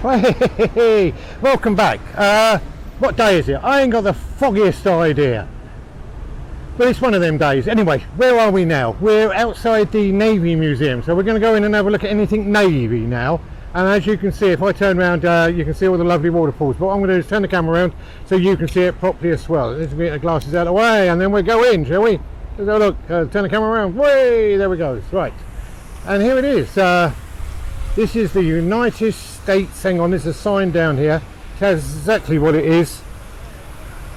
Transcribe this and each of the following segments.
Hey, welcome back. What day is it? I ain't got the foggiest idea. But it's one of them days. Anyway, where are we now? We're outside the Navy Museum. So we're going to go in and have a look at anything Navy now. And as you can see, if I turn around, you can see all the lovely waterfalls. But what I'm going to do is turn the camera around so you can see it properly as well. Let's get the glasses out of the way and then we'll go in, shall we? Let's have a look. Turn the camera around. Way, there we go. Right. And here it is. This is the United States. Hang on, there's a sign down here. It has exactly what it is.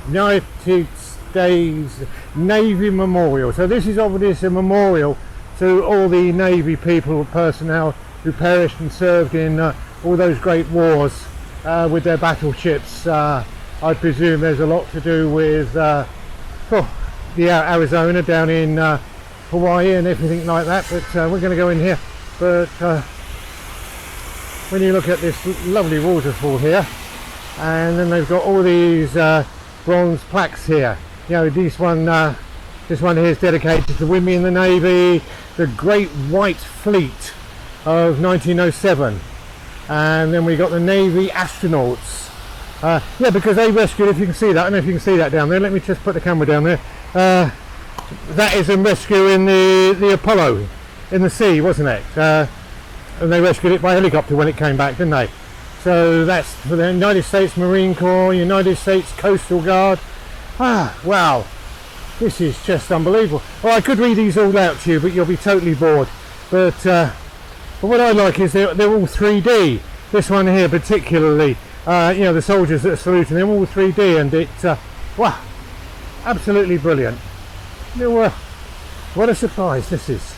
United States Navy Memorial. So this is obviously a memorial to all the Navy people, personnel who perished and served in all those great wars with their battleships. I presume there's a lot to do with the Arizona down in Hawaii and everything like that. But we're going to go in here. But when you look at this lovely waterfall here, and then they've got all these bronze plaques here. You know, this one here is dedicated to the women in the Navy, the Great White Fleet of 1907, and then we got the Navy astronauts. Yeah, because they rescued, if you can see that, I don't know if you can see that down there, let me just put the camera down there. That is a rescue in the Apollo in the sea, wasn't it? And they rescued it by helicopter when it came back, didn't they? So that's for the United States Marine Corps, United States Coastal Guard. Wow, this is just unbelievable. Well, I could read these all out to you, but you'll be totally bored. But what I like is they're all 3D. This one here particularly, you know, the soldiers that are saluting, they're all 3D, and it's wow, absolutely brilliant. What a surprise this is.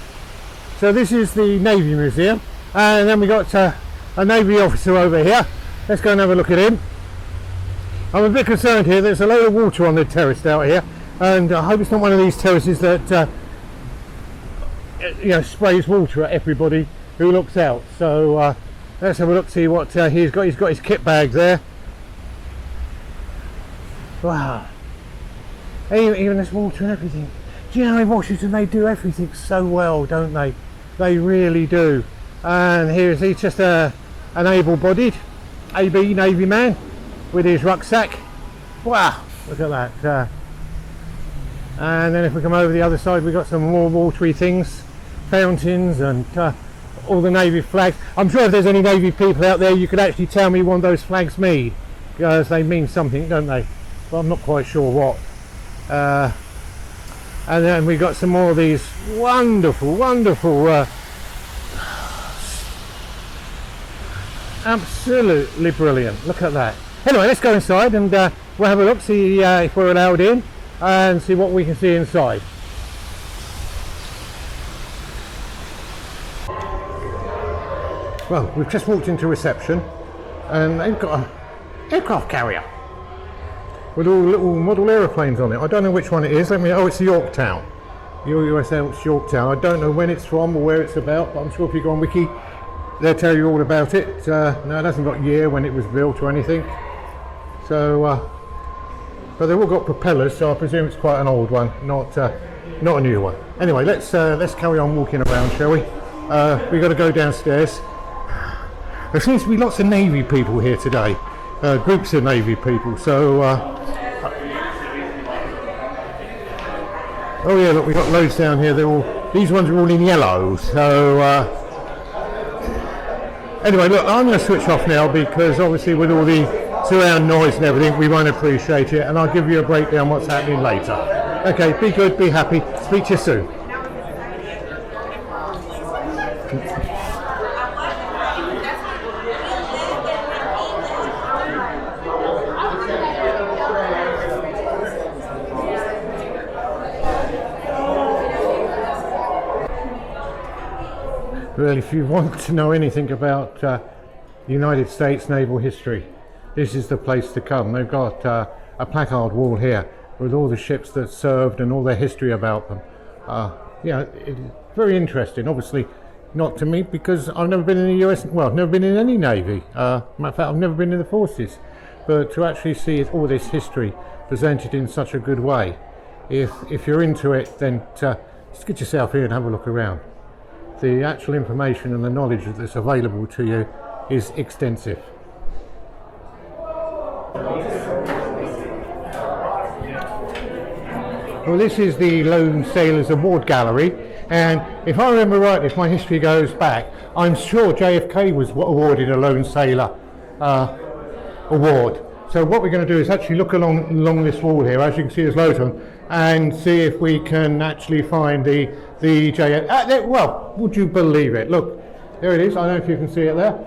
So this is the Navy Museum. And then we got a Navy officer over here. Let's go and have a look at him. I'm a bit concerned here. There's a load of water on the terrace out here, and I hope it's not one of these terraces that you know, sprays water at everybody who looks out. So let's have a look, see what he's got. He's got his kit bag there. Wow! Even this water and everything. Do you know in Washington they do everything so well, don't they? They really do. And he's just an able-bodied AB Navy man with his rucksack. Wow, look at that. And then if we come over the other side, we've got some more watery things, fountains, and all the Navy flags. I'm sure if there's any Navy people out there, you could actually tell me one of those flags mean, because they mean something, don't they? But I'm not quite sure what. And then we've got some more of these wonderful absolutely brilliant. Look at that. Anyway, let's go inside and we'll have a look, see if we're allowed in, and see what we can see inside. Well, we've just walked into reception, and they've got an aircraft carrier with all little model aeroplanes on it. I don't know which one it is. Oh, it's the Yorktown. USS Yorktown. I don't know when it's from or where it's about, but I'm sure if you go on Wiki, they'll tell you all about it. No, it hasn't got year when it was built or anything. So, but they've all got propellers, so I presume it's quite an old one, not a new one. Anyway, let's carry on walking around, shall we? We've got to go downstairs. There seems to be lots of Navy people here today, groups of Navy people. So, oh yeah, look, we've got loads down here. These ones are all in yellow. So. Anyway, look, I'm going to switch off now because obviously with all the surround noise and everything, we won't appreciate it, and I'll give you a breakdown what's happening later. Okay, be good, be happy. Speak to you soon. Well, if you want to know anything about United States naval history, this is the place to come. They've got a placard wall here with all the ships that served and all their history about them. Yeah, it's very interesting. Obviously, not to me because I've never been in the US. Well, I've never been in any navy. Matter of fact, I've never been in the forces. But to actually see all this history presented in such a good way, if you're into it, then just get yourself here and have a look around. The actual information and the knowledge that's available to you is extensive. Well, this is the Lone Sailors Award Gallery, and if I remember rightly, if my history goes back, I'm sure JFK was awarded a Lone Sailor award. So what we're going to do is actually look along this wall here, as you can see there's loads of them, and see if we can actually find the JFK. Well, would you believe it? Look, there it is. I don't know if you can see it there,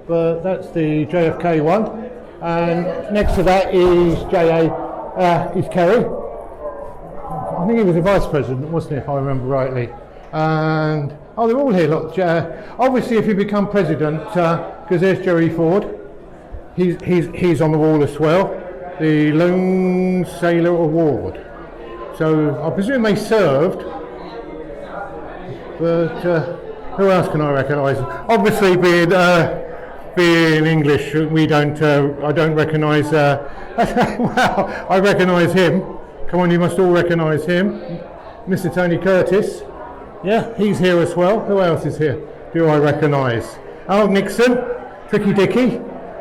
but that's the JFK one, and next to that is is Kerry. I think he was a vice president, wasn't he, if I remember rightly. And oh, they're all here. Look, obviously, if you become president, because there's Jerry Ford. He's on the wall as well. The Lone Sailor Award. So I presume they served. But who else can I recognise? Obviously, being English, we don't. I don't recognise. Well, I recognise him. Come on, you must all recognise him. Mr. Tony Curtis. Yeah, he's here as well. Who else is here? Do I recognise? Oh, Nixon, Tricky Dicky.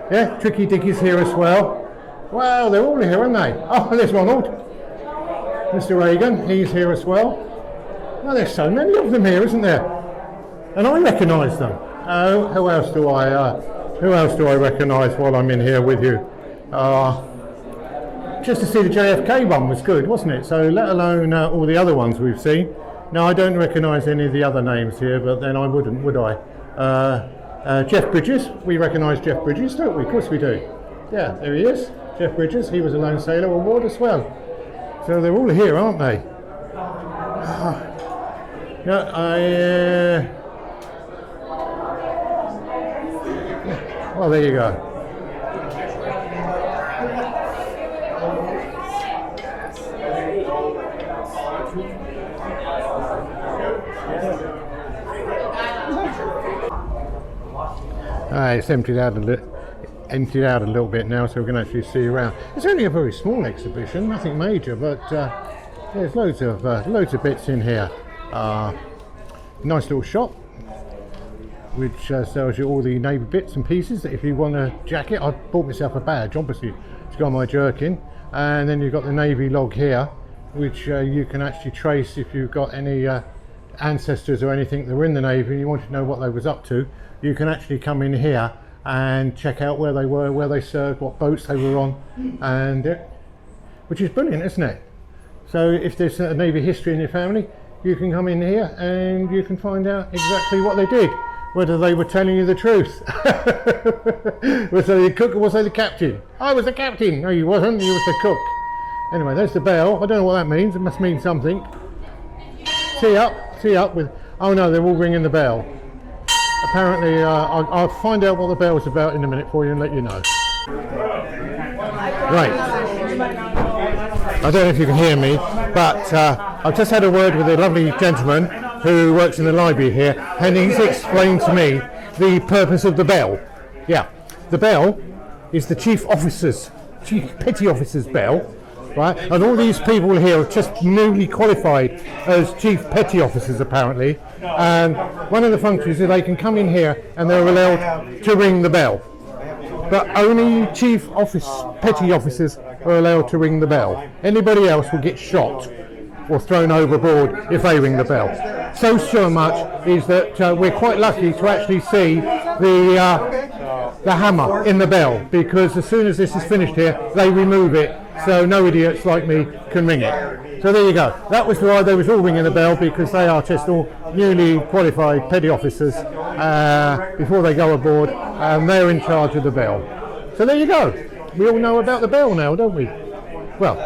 Yeah, Tricky Dicky's here as well. Wow, they're all here, aren't they? Oh, there's Ronald. Mr. Reagan, he's here as well. Oh, there's so many of them here, isn't there? And I recognise them. Oh, who else do I recognise while I'm in here with you? Just to see the JFK one was good, wasn't it? So let alone all the other ones we've seen. Now I don't recognise any of the other names here, but then I wouldn't, would I? Jeff Bridges, we recognise Jeff Bridges, don't we? Of course we do. Yeah, there he is. Jeff Bridges, he was a Lone Sailor Award as well. So they're all here, aren't they? Well, there you go. It's emptied out a little bit now, so we can actually see around. It's only a very small exhibition, nothing major, but there's loads of bits in here. Nice little shop, which sells you all the Navy bits and pieces. That if you want a jacket, I bought myself a badge, obviously, to go on my jerkin. And then you've got the Navy log here, which you can actually trace if you've got any ancestors or anything that were in the Navy and you want to know what they was up to. You can actually come in here and check out where they were, where they served, what boats they were on, and which is brilliant, isn't it? So if there's a Navy history in your family, you can come in here and you can find out exactly what they did, whether they were telling you the truth. Was they the cook or was they the captain? I was the captain. No, you wasn't, you was the cook. Anyway, there's the bell. I don't know what that means. It must mean something. See up with, oh no, they're all ringing the bell. Apparently, I'll find out what the bell's about in a minute for you and let you know. Right. I don't know if you can hear me, but I've just had a word with a lovely gentleman who works in the library here, and he's explained to me the purpose of the bell. Yeah, the bell is the Chief Petty Officer's bell. Right, and all these people here are just newly qualified as Chief Petty Officers apparently, and one of the functions is they can come in here and they're allowed to ring the bell, but only Petty Officers are allowed to ring the bell. Anybody else will get shot or thrown overboard if they ring the bell. So much is that we're quite lucky to actually see the hammer in the bell, because as soon as this is finished here they remove it, so no idiots like me can ring it. So there you go. That was why they was all ringing the bell, because they are just all newly qualified petty officers before they go aboard, and they're in charge of the bell. So there you go. We all know about the bell now, don't we? Well,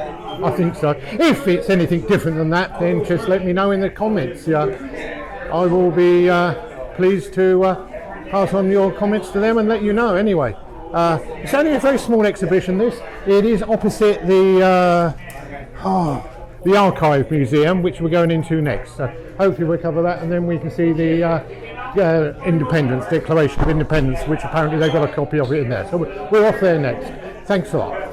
I think so. If it's anything different than that, then just let me know in the comments. I will be pleased to pass on your comments to them and let you know anyway. It's only a very small exhibition, this. It is opposite the Archive Museum, which we're going into next. So hopefully we'll cover that, and then we can see the Independence, Declaration of Independence, which apparently they've got a copy of it in there. So we're off there next. Thanks a lot.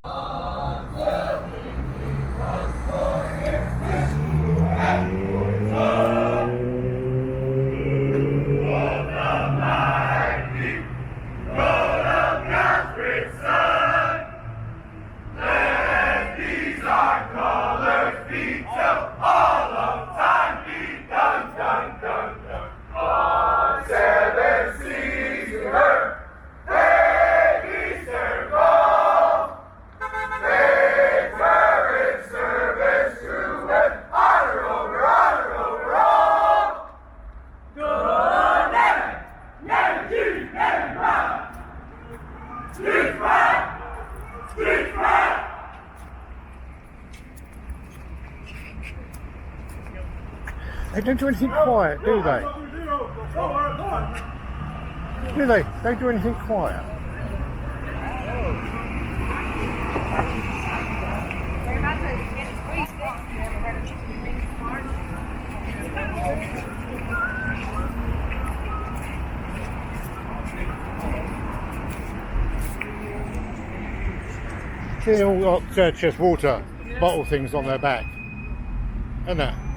They don't do anything quiet, do they? Do they? They don't do anything quiet. See, all got just water bottle things on their back, isn't it?